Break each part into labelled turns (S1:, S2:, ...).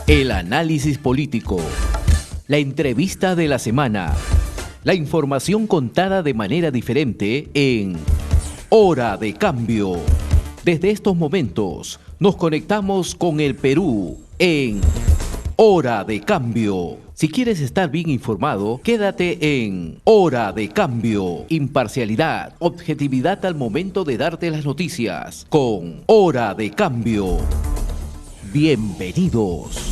S1: El análisis político, la entrevista de la semana, la información contada de manera diferente en Hora de Cambio. Desde estos momentos nos conectamos con el Perú en Hora de Cambio. Si quieres estar bien informado, quédate en Hora de Cambio. Imparcialidad, objetividad al momento de darte las noticias con Hora de Cambio. Bienvenidos.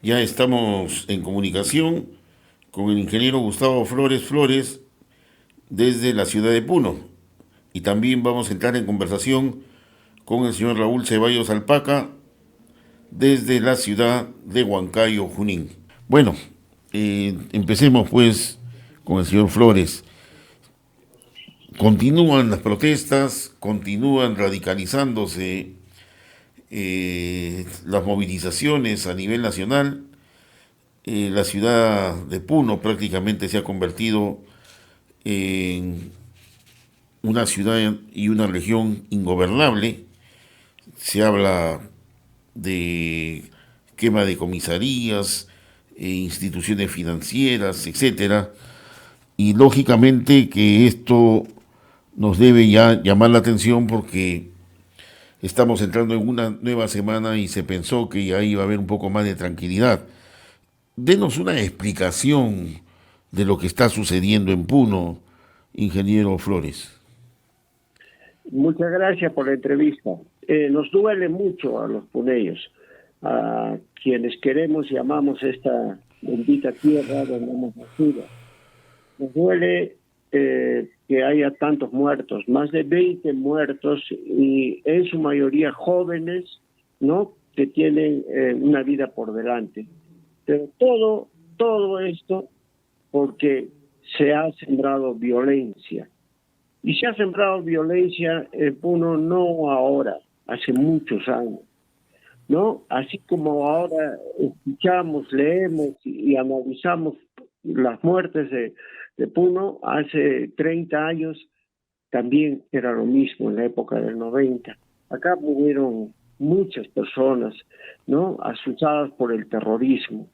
S2: Ya estamos en comunicación con el ingeniero Gustavo Flores desde la ciudad de Puno. Y también vamos a entrar en conversación con el señor Raúl Ceballos Alpaca desde la ciudad de Huancayo, Junín. Bueno, empecemos pues con el señor Flores. Continúan las protestas, continúan radicalizándose las movilizaciones a nivel nacional. La ciudad de Puno prácticamente se ha convertido en una ciudad y una región ingobernable. Se habla de quema de comisarías, instituciones financieras, etcétera. Y lógicamente que esto nos debe ya llamar la atención porque estamos entrando en una nueva semana y se pensó que ya iba a haber un poco más de tranquilidad. Denos una explicación de lo que está sucediendo en Puno, ingeniero Flores.
S3: Muchas gracias por la entrevista. Nos duele mucho a los puneños, a quienes queremos y amamos esta bendita tierra donde hemos nacido. Nos duele que haya tantos muertos, más de 20 muertos, y en su mayoría jóvenes, ¿no?, que tienen una vida por delante. Pero todo esto porque se ha sembrado violencia. Y se ha sembrado violencia en Puno no ahora, hace muchos años, ¿no? Así como ahora escuchamos, leemos y analizamos las muertes de Puno, hace 30 años también era lo mismo, en la época del 90. Acá murieron muchas personas, ¿no?, asustadas por el terrorismo.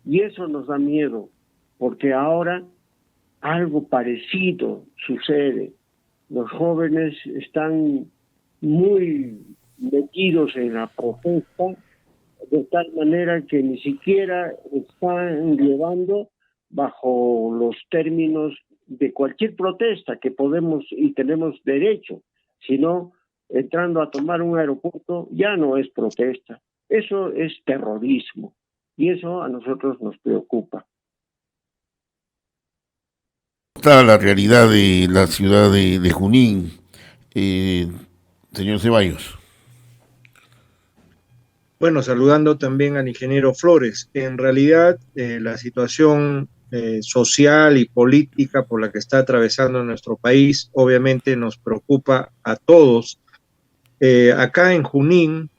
S3: Y eso nos da miedo, porque ahora algo parecido sucede. Los jóvenes están muy metidos en la protesta, de tal manera que ni siquiera están llevando bajo los términos de cualquier protesta que podemos y tenemos derecho, sino entrando a tomar un aeropuerto ya no es protesta, eso es terrorismo, y eso a nosotros nos preocupa.
S2: Está la realidad de la ciudad de Junín, señor Ceballos.
S4: Bueno, saludando también al ingeniero Flores. En realidad, la situación social y política por la que está atravesando nuestro país, obviamente nos preocupa a todos. Acá en Junín,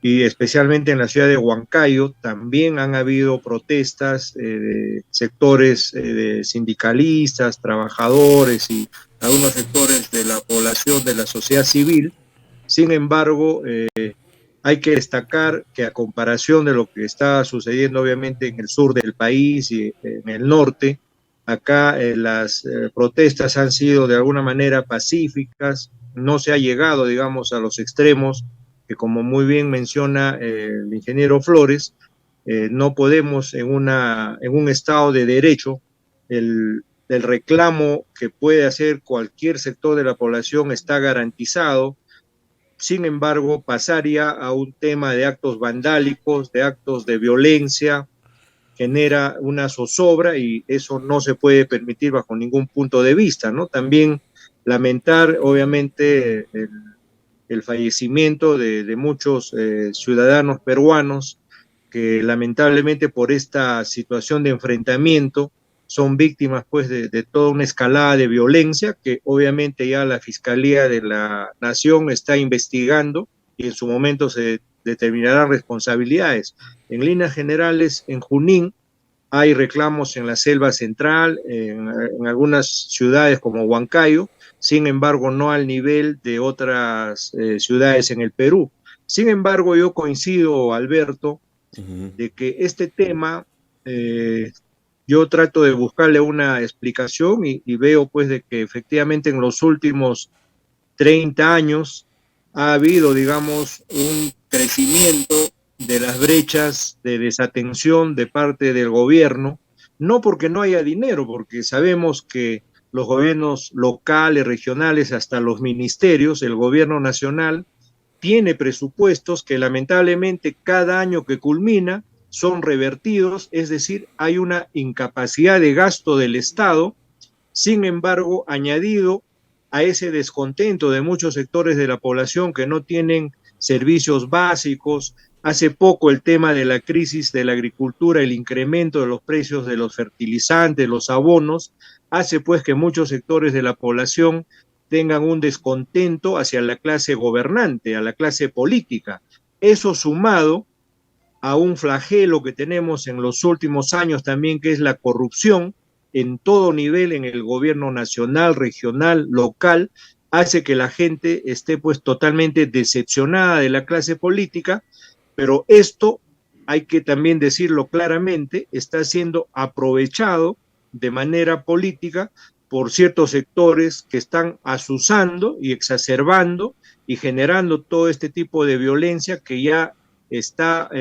S4: y especialmente en la ciudad de Huancayo, también han habido protestas de sectores de sindicalistas, trabajadores y algunos sectores de la población, de la sociedad civil. Sin embargo, hay que destacar que a comparación de lo que está sucediendo obviamente en el sur del país y en el norte, acá las protestas han sido de alguna manera pacíficas, no se ha llegado, digamos, a los extremos que, como muy bien menciona el ingeniero Flores, no podemos en un estado de derecho, el reclamo que puede hacer cualquier sector de la población está garantizado. Sin embargo, pasaría a un tema de actos vandálicos, de actos de violencia, genera una zozobra y eso no se puede permitir bajo ningún punto de vista, ¿no? También lamentar, obviamente, el fallecimiento de muchos ciudadanos peruanos que lamentablemente por esta situación de enfrentamiento son víctimas pues de toda una escalada de violencia que obviamente ya la Fiscalía de la Nación está investigando y en su momento se determinarán responsabilidades. En líneas generales, en Junín hay reclamos en la selva central, en algunas ciudades como Huancayo, sin embargo no al nivel de otras ciudades en el Perú. Sin embargo, yo coincido, Alberto,
S2: Ujú.
S4: de que este tema yo trato de buscarle una explicación y veo pues de que efectivamente en los últimos 30 años ha habido, digamos, un crecimiento de las brechas de desatención de parte del gobierno, no porque no haya dinero, porque sabemos que los gobiernos locales, regionales, hasta los ministerios, el gobierno nacional, tiene presupuestos que lamentablemente cada año que culmina son revertidos, es decir, hay una incapacidad de gasto del Estado. Sin embargo, añadido a ese descontento de muchos sectores de la población que no tienen servicios básicos, hace poco el tema de la crisis de la agricultura, el incremento de los precios de los fertilizantes, los abonos, hace pues que muchos sectores de la población tengan un descontento hacia la clase gobernante, a la clase política. Eso sumado a un flagelo que tenemos en los últimos años también, que es la corrupción en todo nivel, en el gobierno nacional, regional, local, hace que la gente esté pues totalmente decepcionada de la clase política, pero esto, hay que también decirlo claramente, está siendo aprovechado de manera política por ciertos sectores que están azuzando y exacerbando y generando todo este tipo de violencia que ya está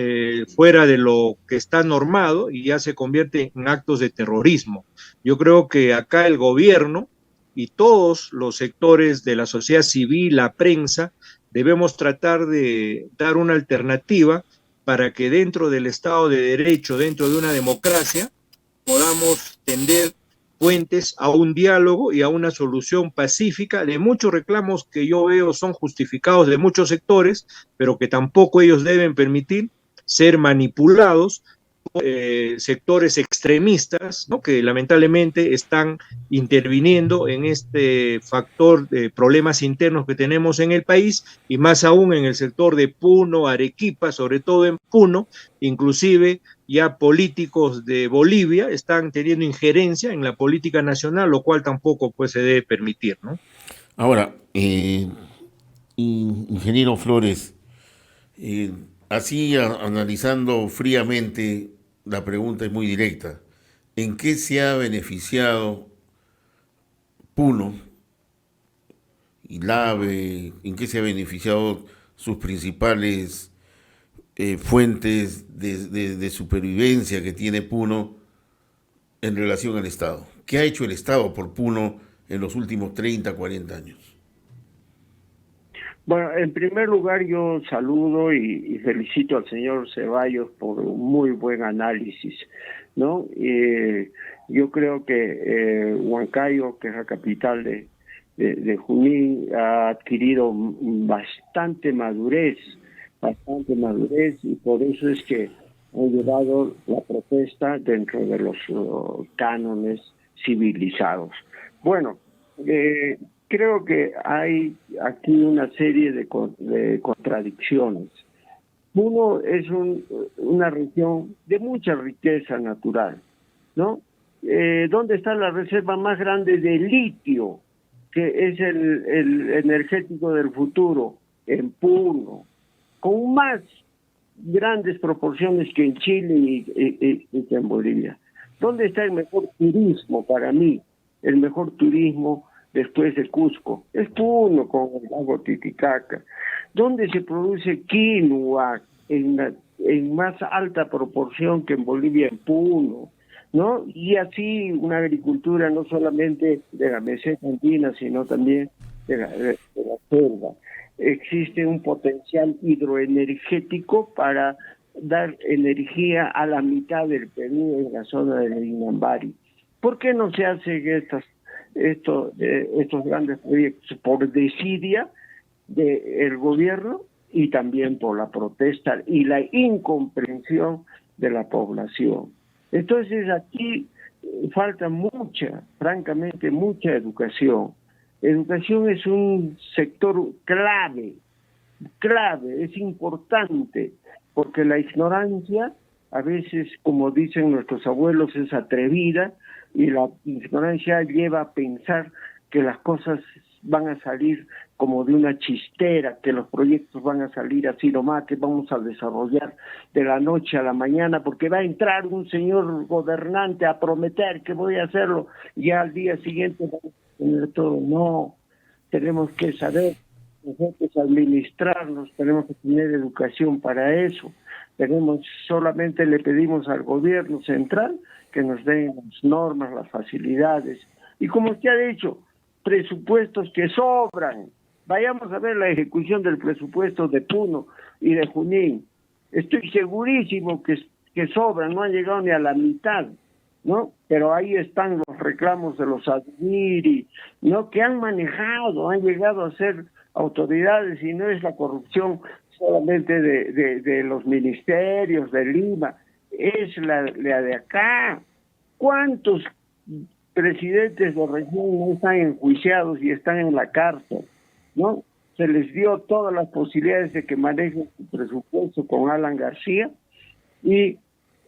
S4: fuera de lo que está normado y ya se convierte en actos de terrorismo. Yo creo que acá el gobierno y todos los sectores de la sociedad civil, la prensa, debemos tratar de dar una alternativa para que dentro del Estado de Derecho, dentro de una democracia, podamos tender puentes a un diálogo y a una solución pacífica de muchos reclamos que yo veo son justificados de muchos sectores, pero que tampoco ellos deben permitir ser manipulados por sectores extremistas, ¿no? Que lamentablemente están interviniendo en este factor de problemas internos que tenemos en el país y más aún en el sector de Puno, Arequipa, sobre todo en Puno, inclusive ya políticos de Bolivia están teniendo injerencia en la política nacional, lo cual tampoco pues, se debe permitir, ¿no?
S2: Ahora, ingeniero Flores, eh, así analizando fríamente, la pregunta es muy directa. ¿En qué se ha beneficiado Puno y Lave? ¿En qué se ha beneficiado sus principales fuentes de supervivencia que tiene Puno en relación al Estado? ¿Qué ha hecho el Estado por Puno en los últimos 30, 40 años?
S3: Bueno, en primer lugar yo saludo y felicito al señor Ceballos por un muy buen análisis, ¿no? Yo creo que Huancayo, que es la capital de Junín, ha adquirido bastante madurez, y por eso es que ha llevado la protesta dentro de los cánones civilizados. Bueno, creo que hay aquí una serie de contradicciones. Puno es una región de mucha riqueza natural, ¿no? ¿Dónde está la reserva más grande de litio, que es el energético del futuro? En Puno, con más grandes proporciones que en Chile y que en Bolivia. ¿Dónde está el mejor turismo para mí? El mejor turismo después de Cusco es Puno, con el lago Titicaca. ¿Dónde se produce quinoa en más alta proporción que en Bolivia? En Puno, ¿no? Y así una agricultura no solamente de la meseta andina, sino también de la selva. Existe un potencial hidroenergético para dar energía a la mitad del Perú en la zona del Inambari. ¿Por qué no se hacen estos grandes proyectos? Por desidia del gobierno y también por la protesta y la incomprensión de la población. Entonces aquí falta francamente mucha educación. Educación es un sector clave, es importante, porque la ignorancia a veces, como dicen nuestros abuelos, es atrevida, y la ignorancia lleva a pensar que las cosas van a salir como de una chistera, que los proyectos van a salir así nomás, que vamos a desarrollar de la noche a la mañana, porque va a entrar un señor gobernante a prometer que voy a hacerlo, y al día siguiente vamos a tener todo. No, tenemos que saber nosotros administrarnos, tenemos que tener educación para eso. Solamente le pedimos al gobierno central que nos den las normas, las facilidades, y como usted ha dicho, presupuestos que sobran. Vayamos a ver la ejecución del presupuesto de Puno y de Junín. Estoy segurísimo que sobran, no han llegado ni a la mitad, ¿no? Pero ahí están los reclamos de los Admiri, ¿no? Que han manejado, han llegado a ser autoridades, y no es la corrupción solamente de los ministerios de Lima, es la de acá. ¿Cuántos presidentes de región no están enjuiciados y están en la cárcel, ¿no? Se les dio todas las posibilidades de que manejen su presupuesto con Alan García, y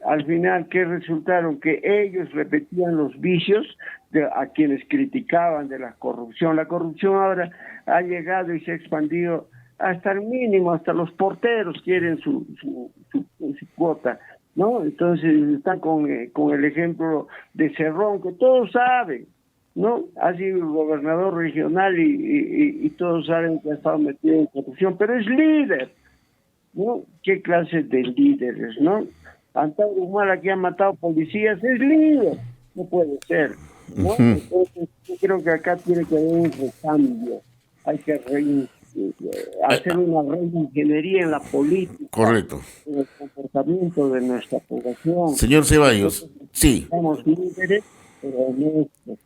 S3: al final, ¿qué resultaron? Que ellos repetían los vicios a quienes criticaban de la corrupción. La corrupción ahora ha llegado y se ha expandido hasta el mínimo, hasta los porteros quieren su cuota, ¿no? Entonces están con el ejemplo de Cerrón, que todos saben, ¿no? Ha sido gobernador regional y todos saben que ha estado metido en corrupción, pero es líder, ¿no? ¿Qué clase de líderes, no? Antonio Humala, que ha matado policías, es líder, no puede ser, ¿no? Entonces yo creo que acá tiene que haber un recambio, hay que hacer una reingeniería en la política.
S2: Correcto.
S3: En el comportamiento de nuestra población.
S2: Señor Ceballos, sí.
S3: Somos líderes, pero honestos,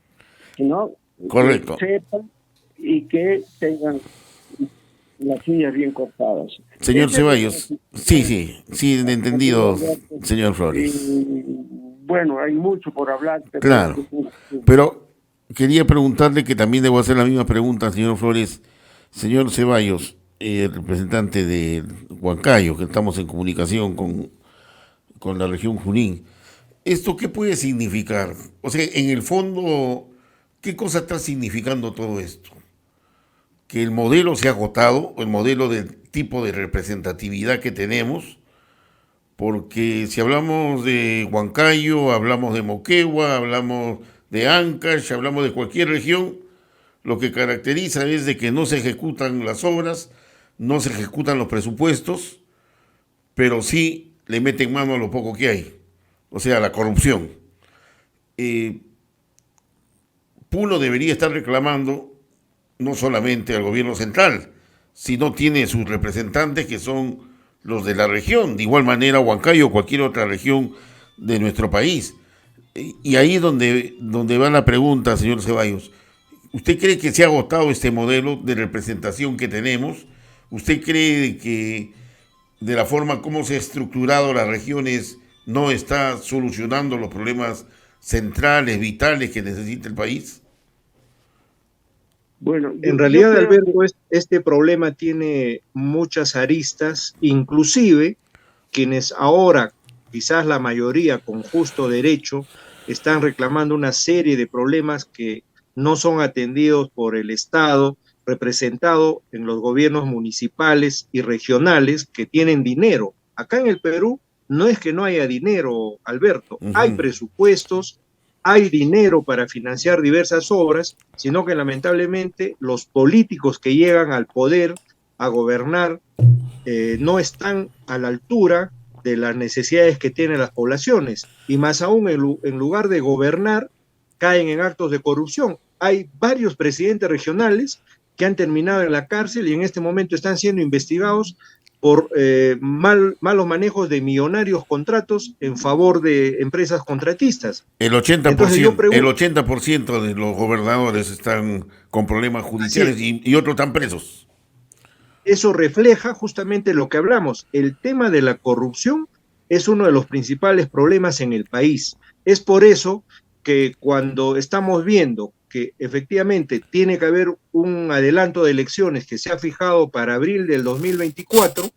S3: ¿no?
S2: Correcto.
S3: Que sepan y que tengan las uñas bien cortadas.
S2: Señor Ceballos, sí, entendido, señor Flores.
S3: Bueno, hay mucho por hablar.
S2: Claro, pero quería preguntarle, que también debo hacer la misma pregunta, señor Flores. Señor Ceballos, representante de Huancayo, que estamos en comunicación con la región Junín, ¿esto qué puede significar? O sea, en el fondo, ¿qué cosa está significando todo esto? Que el modelo se ha agotado, el modelo del tipo de representatividad que tenemos, porque si hablamos de Huancayo, hablamos de Moquegua, hablamos de Ancash, hablamos de cualquier región, lo que caracteriza es de que no se ejecutan las obras, no se ejecutan los presupuestos, pero sí le meten mano a lo poco que hay, o sea, la corrupción. Puno debería estar reclamando no solamente al gobierno central, sino tiene sus representantes que son los de la región, de igual manera Huancayo o cualquier otra región de nuestro país. Y ahí es donde va la pregunta, señor Ceballos. ¿Usted cree que se ha agotado este modelo de representación que tenemos? ¿Usted cree que de la forma como se ha estructurado las regiones no está solucionando los problemas centrales, vitales que necesita el país?
S4: Bueno, en realidad, Alberto, este problema tiene muchas aristas, inclusive quienes ahora, quizás la mayoría con justo derecho, están reclamando una serie de problemas que no son atendidos por el Estado, representado en los gobiernos municipales y regionales que tienen dinero. Acá en el Perú no es que no haya dinero, Alberto, hay presupuestos, hay dinero para financiar diversas obras, sino que lamentablemente los políticos que llegan al poder a gobernar no están a la altura de las necesidades que tienen las poblaciones, y más aún en lugar de gobernar caen en actos de corrupción. Hay varios presidentes regionales que han terminado en la cárcel y en este momento están siendo investigados por malos manejos de millonarios contratos en favor de empresas contratistas.
S2: El 80% de los gobernadores están con problemas judiciales y otros están presos.
S4: Eso refleja justamente lo que hablamos. El tema de la corrupción es uno de los principales problemas en el país. Es por eso que cuando estamos viendo que efectivamente tiene que haber un adelanto de elecciones que se ha fijado para abril del 2024,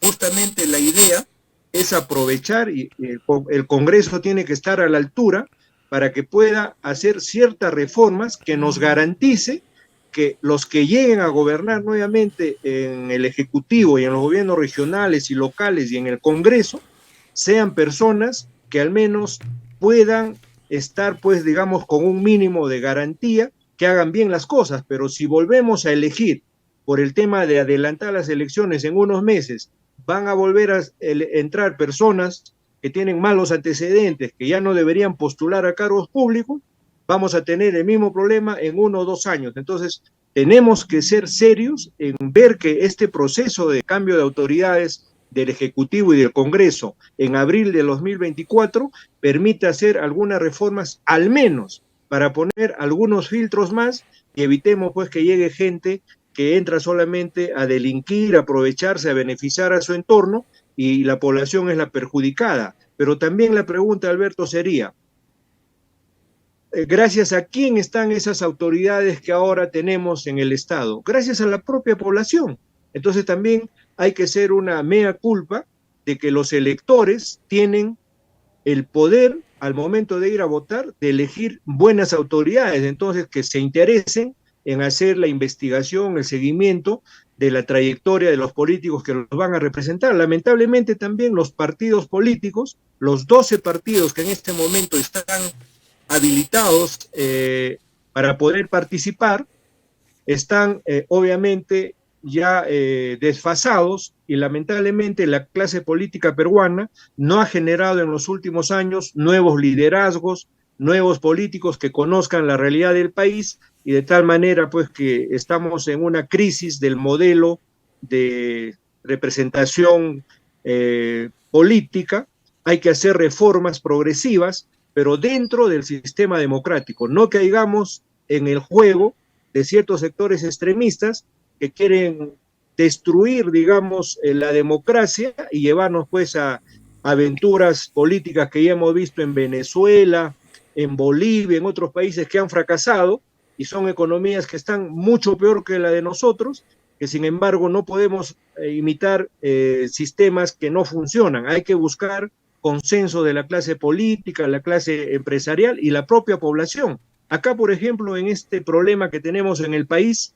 S4: justamente la idea es aprovechar y el Congreso tiene que estar a la altura para que pueda hacer ciertas reformas que nos garantice que los que lleguen a gobernar nuevamente en el Ejecutivo y en los gobiernos regionales y locales y en el Congreso sean personas que al menos puedan estar, pues, digamos, con un mínimo de garantía, que hagan bien las cosas. Pero si volvemos a elegir por el tema de adelantar las elecciones en unos meses, van a volver a entrar personas que tienen malos antecedentes, que ya no deberían postular a cargos públicos, vamos a tener el mismo problema en 1 o 2 años. Entonces, tenemos que ser serios en ver que este proceso de cambio de autoridades del Ejecutivo y del Congreso en abril de 2024 permita hacer algunas reformas, al menos para poner algunos filtros más, y evitemos pues que llegue gente que entra solamente a delinquir, a aprovecharse, a beneficiar a su entorno, y la población es la perjudicada. Pero también la pregunta, Alberto, sería, ¿gracias a quién están esas autoridades que ahora tenemos en el Estado? Gracias a la propia población. Entonces también hay que hacer una mea culpa de que los electores tienen el poder al momento de ir a votar de elegir buenas autoridades, entonces que se interesen en hacer la investigación, el seguimiento de la trayectoria de los políticos que los van a representar. Lamentablemente también los partidos políticos, los 12 partidos que en este momento están habilitados para poder participar, están obviamente ya desfasados, y lamentablemente la clase política peruana no ha generado en los últimos años nuevos liderazgos, nuevos políticos que conozcan la realidad del país, y de tal manera pues que estamos en una crisis del modelo de representación política. Hay que hacer reformas progresivas, pero dentro del sistema democrático, no caigamos en el juego de ciertos sectores extremistas que quieren destruir, digamos, la democracia y llevarnos pues a aventuras políticas que ya hemos visto en Venezuela, en Bolivia, en otros países que han fracasado, y son economías que están mucho peor que la de nosotros, que sin embargo no podemos imitar sistemas que no funcionan. Hay que buscar consenso de la clase política, la clase empresarial y la propia población. Acá, por ejemplo, en este problema que tenemos en el país,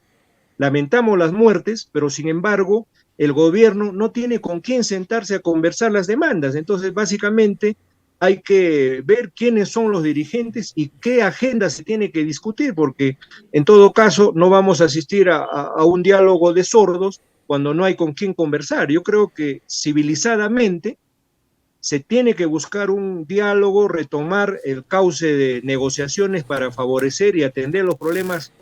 S4: lamentamos las muertes, pero sin embargo el gobierno no tiene con quién sentarse a conversar las demandas. Entonces, básicamente, hay que ver quiénes son los dirigentes y qué agenda se tiene que discutir, porque en todo caso no vamos a asistir a un diálogo de sordos cuando no hay con quién conversar. Yo creo que civilizadamente se tiene que buscar un diálogo, retomar el cauce de negociaciones para favorecer y atender los problemas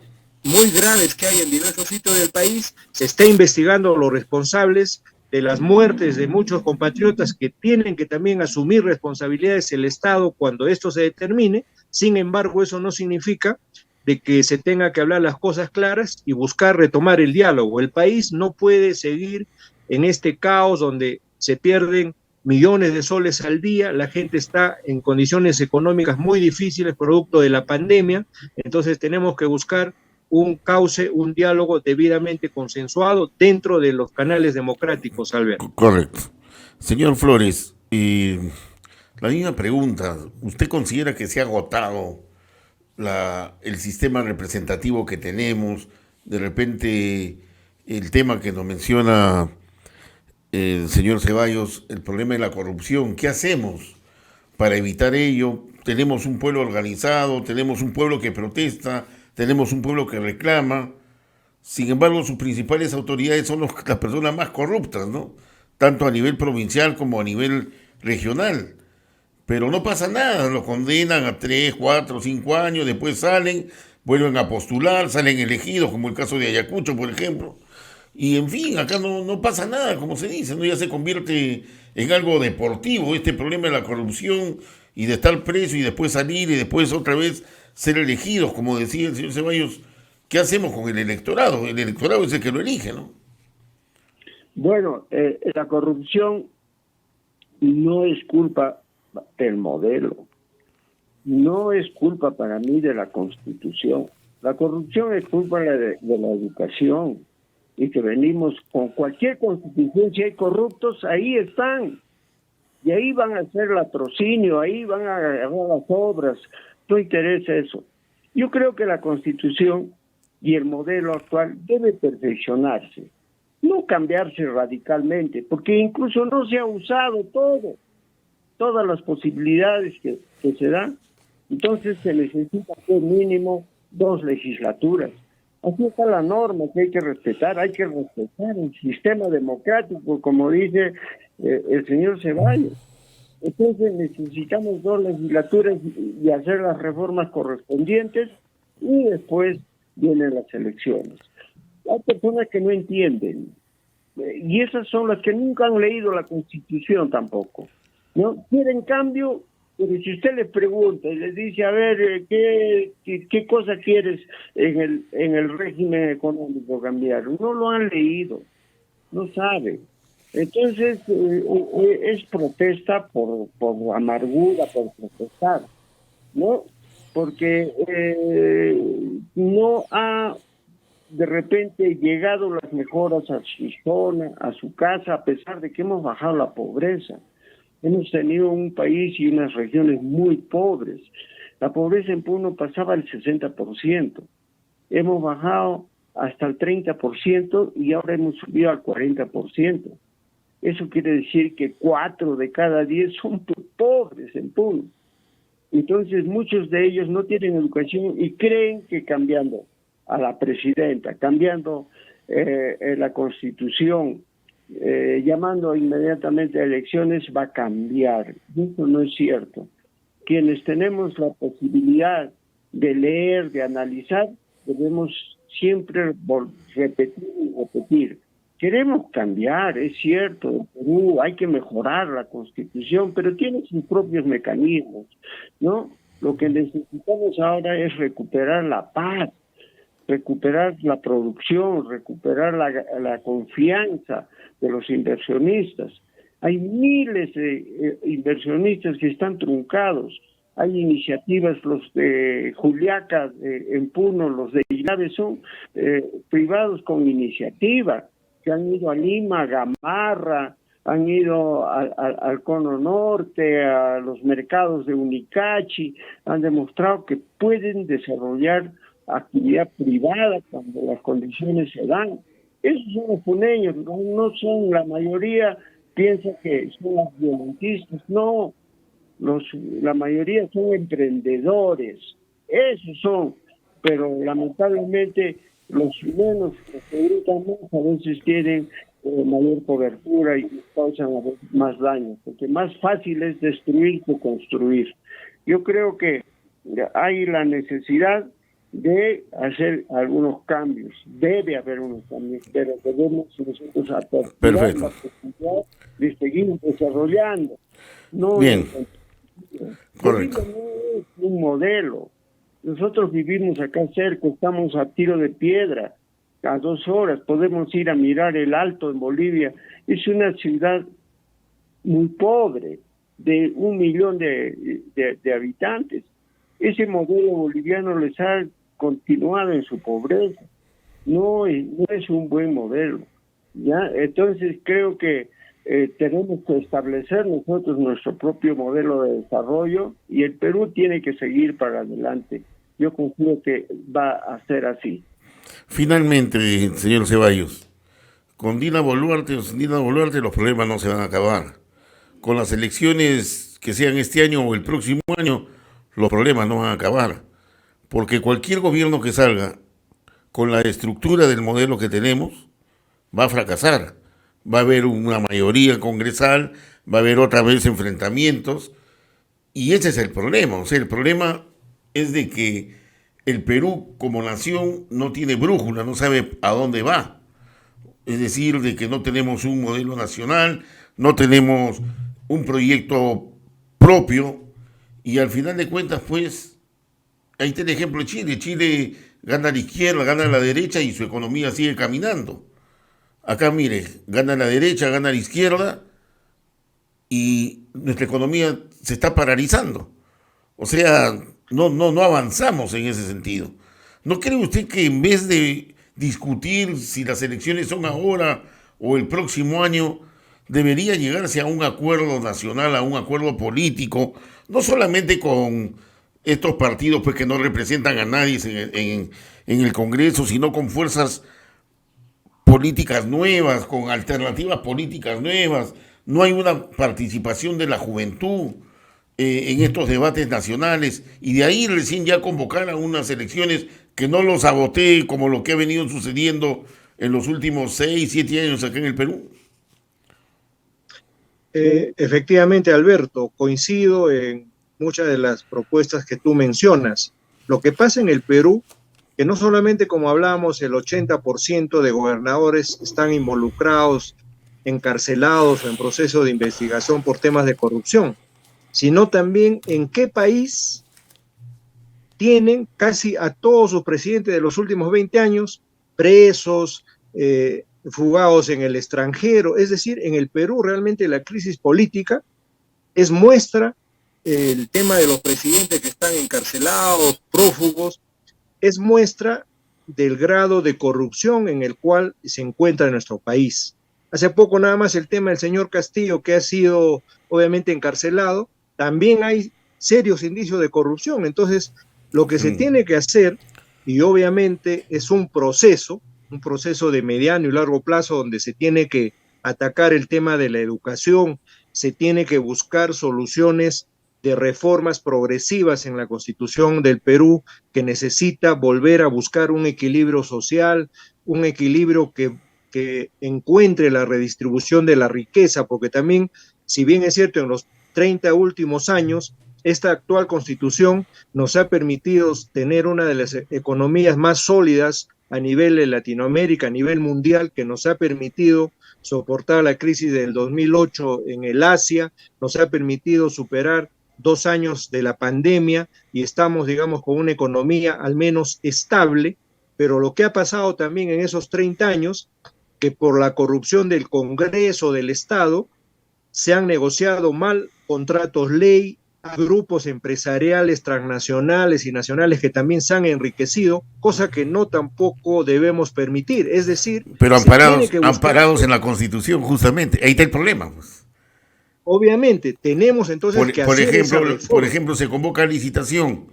S4: muy graves que hay en diversos sitios del país. Se está investigando los responsables de las muertes de muchos compatriotas, que tienen que también asumir responsabilidades el Estado cuando esto se determine. Sin embargo, eso no significa de que se tenga que hablar las cosas claras y buscar retomar el diálogo. El país no puede seguir en este caos donde se pierden millones de soles al día, la gente está en condiciones económicas muy difíciles producto de la pandemia. Entonces tenemos que buscar un cauce, un diálogo debidamente consensuado dentro de los canales democráticos, Alberto.
S2: Correcto. Señor Flores, la misma pregunta. ¿Usted considera que se ha agotado el sistema representativo que tenemos? De repente, el tema que nos menciona el señor Ceballos, el problema de la corrupción. ¿Qué hacemos para evitar ello? Tenemos un pueblo organizado, tenemos un pueblo que protesta, tenemos un pueblo que reclama. Sin embargo, sus principales autoridades son las personas más corruptas, ¿no? Tanto a nivel provincial como a nivel regional. Pero no pasa nada, los condenan a 3, 4, 5 años, después salen, vuelven a postular, salen elegidos, como el caso de Ayacucho, por ejemplo. Y en fin, acá no pasa nada, como se dice, ¿no? Ya se convierte en algo deportivo este problema de la corrupción y de estar preso y después salir y después otra vez ser elegidos, como decía el señor Ceballos. ¿Qué hacemos con el electorado? El electorado es el que lo elige, ¿no?
S3: Bueno, la corrupción no es culpa del modelo, no es culpa para mí de la Constitución. La corrupción es culpa de la educación, y que venimos con cualquier constitución. Si hay corruptos, ahí están. y ahí van a hacer latrocinio, ahí van a agarrar las obras. No interesa eso. Yo creo que la Constitución y el modelo actual debe perfeccionarse, no cambiarse radicalmente, porque incluso no se ha usado todas las posibilidades que se dan. Entonces se necesita por mínimo 2 legislaturas. Así está la norma que hay que respetar el sistema democrático, como dice el señor Ceballos. Entonces necesitamos 2 legislaturas y hacer las reformas correspondientes, y después vienen las elecciones. Hay personas que no entienden, y esas son las que nunca han leído la Constitución tampoco, ¿no? Quieren cambio, pero si usted les pregunta y les dice, a ver, ¿qué cosa quieres en el régimen económico cambiar? No lo han leído, no saben. Entonces, es protesta por amargura, por protestar, ¿no? Porque no ha de repente llegado las mejoras a su zona, a su casa, a pesar de que hemos bajado la pobreza. Hemos tenido un país y unas regiones muy pobres. La pobreza en Puno pasaba al 60%. Hemos bajado hasta el 30% y ahora hemos subido al 40%. Eso quiere decir que 4 de cada 10 son pobres en Puno. Entonces muchos de ellos no tienen educación y creen que cambiando a la presidenta, cambiando la Constitución, llamando inmediatamente a elecciones, va a cambiar. Eso no es cierto. Quienes tenemos la posibilidad de leer, de analizar, debemos siempre repetir y repetir. Queremos cambiar, es cierto, en Perú hay que mejorar la Constitución, pero tiene sus propios mecanismos, ¿no? Lo que necesitamos ahora es recuperar la paz, recuperar la producción, recuperar la confianza de los inversionistas. Hay miles de inversionistas que están truncados. Hay iniciativas, los de Juliaca en Puno, los de Ilave son privados con iniciativa, que han ido a Lima, a Gamarra, han ido al Cono Norte, a los mercados de Unicachi, han demostrado que pueden desarrollar actividad privada cuando las condiciones se dan. Esos son los puneños, no son la mayoría, piensa que son los violentistas, no, la mayoría son emprendedores, esos son, pero lamentablemente los chilenos que gritan más a veces tienen mayor cobertura y causan a veces más daño, porque más fácil es destruir que construir. Yo creo que hay la necesidad de hacer algunos cambios, debe haber unos cambios, pero debemos nosotros aperturar la posibilidad de seguir desarrollando. No
S2: bien, correcto.
S3: No es un modelo. Nosotros vivimos acá cerca, estamos a tiro de piedra, a 2 horas, podemos ir a mirar el Alto en Bolivia. Es una ciudad muy pobre, de 1 millón de habitantes. Ese modelo boliviano les ha continuado en su pobreza. No es un buen modelo, ¿ya? Entonces creo que tenemos que establecer nosotros nuestro propio modelo de desarrollo y el Perú tiene que seguir para adelante. Yo confío que va a ser así.
S2: Finalmente, señor Ceballos, con Dina Boluarte los problemas no se van a acabar. Con las elecciones que sean este año o el próximo año, los problemas no van a acabar. Porque cualquier gobierno que salga con la estructura del modelo que tenemos va a fracasar. Va a haber una mayoría congresal, va a haber otra vez enfrentamientos, y ese es el problema. O sea, el problema es de que el Perú como nación no tiene brújula, no sabe a dónde va. Es decir, de que no tenemos un modelo nacional, no tenemos un proyecto propio, y al final de cuentas, pues, ahí está el ejemplo de Chile. Chile gana a la izquierda, gana a la derecha y su economía sigue caminando. Acá, mire, gana a la derecha, gana a la izquierda y nuestra economía se está paralizando. O sea, no avanzamos en ese sentido. ¿No cree usted que en vez de discutir si las elecciones son ahora o el próximo año, debería llegarse a un acuerdo nacional, a un acuerdo político, no solamente con estos partidos pues que no representan a nadie en el Congreso, sino con fuerzas políticas nuevas, con alternativas políticas nuevas. No hay una participación de la juventud en estos debates nacionales, y de ahí recién ya convocar a unas elecciones que no lo sabotee como lo que ha venido sucediendo en los últimos 6, 7 años acá en el Perú.
S4: Efectivamente, Alberto, coincido en muchas de las propuestas que tú mencionas. Lo que pasa en el Perú, que no solamente, como hablábamos, el 80% de gobernadores están involucrados, encarcelados o en proceso de investigación por temas de corrupción, sino también en qué país tienen casi a todos sus presidentes de los últimos 20 años presos, fugados en el extranjero. Es decir, en el Perú realmente la crisis política es muestra, el tema de los presidentes que están encarcelados, prófugos, es muestra del grado de corrupción en el cual se encuentra nuestro país. Hace poco nada más el tema del señor Castillo, que ha sido obviamente encarcelado, también hay serios indicios de corrupción. Entonces, lo que se tiene que hacer, y obviamente es un proceso de mediano y largo plazo, donde se tiene que atacar el tema de la educación, se tiene que buscar soluciones de reformas progresivas en la Constitución del Perú, que necesita volver a buscar un equilibrio social, un equilibrio que encuentre la redistribución de la riqueza, porque también, si bien es cierto, en los 30 últimos años, esta actual Constitución nos ha permitido tener una de las economías más sólidas a nivel de Latinoamérica, a nivel mundial, que nos ha permitido soportar la crisis del 2008 en el Asia, nos ha permitido superar 2 años de la pandemia y estamos, digamos, con una economía al menos estable, pero lo que ha pasado también en esos 30 años, que por la corrupción del Congreso, del Estado, se han negociado mal contratos ley, a grupos empresariales transnacionales y nacionales que también se han enriquecido, cosa que no tampoco debemos permitir. Es decir,
S2: pero amparados en la Constitución, justamente. Ahí está el problema, pues.
S4: Obviamente, tenemos entonces que hacer esa reforma.
S2: Por ejemplo, se convoca licitación.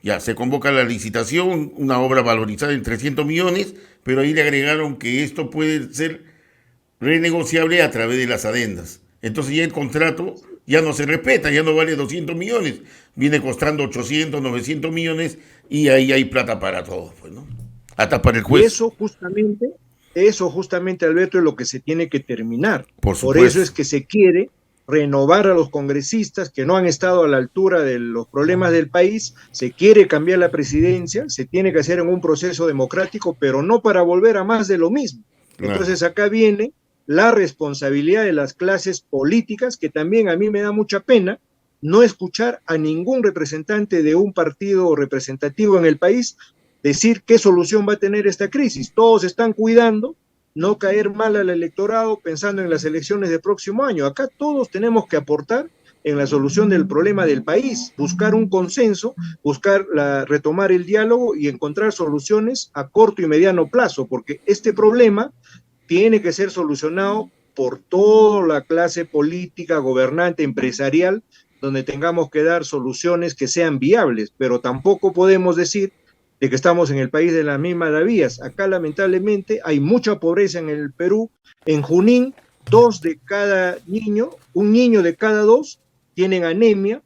S2: Ya, se convoca la licitación, una obra valorizada en 300 millones, pero ahí le agregaron que esto puede ser renegociable a través de las adendas. Entonces ya el contrato ya no se respeta, ya no vale 200 millones, viene costando 800, 900 millones y ahí hay plata para todos, pues, ¿no? Hasta para el juez.
S4: Eso justamente, Alberto, es lo que se tiene que terminar.
S2: Por
S4: eso es que se quiere renovar a los congresistas que no han estado a la altura de los problemas del país, se quiere cambiar la presidencia, se tiene que hacer en un proceso democrático, pero no para volver a más de lo mismo. Claro. Entonces acá viene la responsabilidad de las clases políticas, que también a mí me da mucha pena no escuchar a ningún representante de un partido representativo en el país decir qué solución va a tener esta crisis. Todos están cuidando no caer mal al electorado pensando en las elecciones del próximo año. Acá todos tenemos que aportar en la solución del problema del país, buscar un consenso, retomar el diálogo y encontrar soluciones a corto y mediano plazo, porque este problema tiene que ser solucionado por toda la clase política, gobernante, empresarial, donde tengamos que dar soluciones que sean viables, pero tampoco podemos decir de que estamos en el país de las mil maravillas. Acá lamentablemente hay mucha pobreza en el Perú. En Junín, 2 de cada niño, un niño de cada 2 tienen anemia.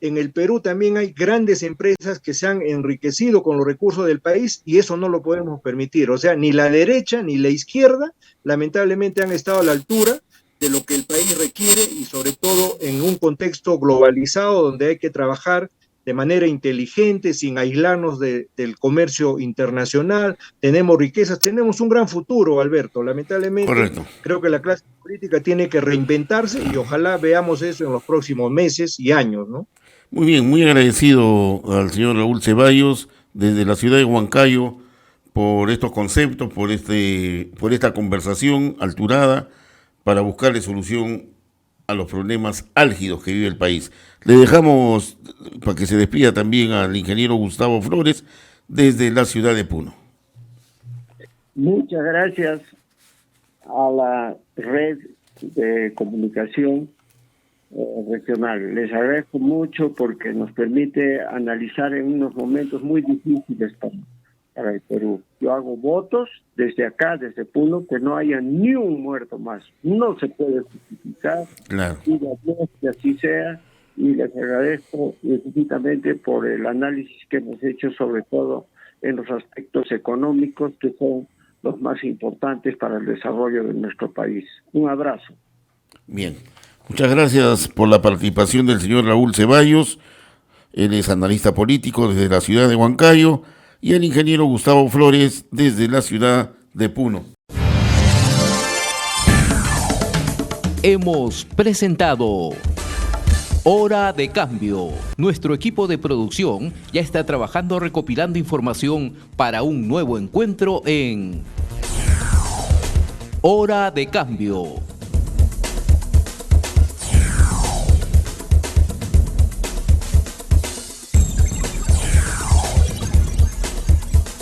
S4: En el Perú también hay grandes empresas que se han enriquecido con los recursos del país y eso no lo podemos permitir. O sea, ni la derecha ni la izquierda lamentablemente han estado a la altura de lo que el país requiere y sobre todo en un contexto globalizado donde hay que trabajar de manera inteligente, sin aislarnos del comercio internacional. Tenemos riquezas, tenemos un gran futuro, Alberto. Lamentablemente, correcto, creo que la clase política tiene que reinventarse y ojalá veamos eso en los próximos meses y años, ¿no?
S2: Muy bien, muy agradecido al señor Raúl Ceballos desde la ciudad de Huancayo por estos conceptos, por esta conversación alturada para buscarle solución a los problemas álgidos que vive el país. Le dejamos para que se despida también al ingeniero Gustavo Flores desde la ciudad de Puno.
S3: Muchas gracias a la red de comunicación regional. Les agradezco mucho porque nos permite analizar en unos momentos muy difíciles para el Perú. Yo hago votos desde acá, desde Puno, que no haya ni un muerto más. No se puede justificar.
S2: Claro.
S3: Y que así sea. Y les agradezco infinitamente por el análisis que hemos hecho, sobre todo en los aspectos económicos, que son los más importantes para el desarrollo de nuestro país. Un abrazo.
S2: Bien. Muchas gracias por la participación del señor Raúl Ceballos. Él es analista político desde la ciudad de Huancayo, y el ingeniero Gustavo Flores desde la ciudad de Puno.
S1: Hemos presentado Hora de Cambio. Nuestro equipo de producción ya está trabajando recopilando información para un nuevo encuentro en Hora de Cambio.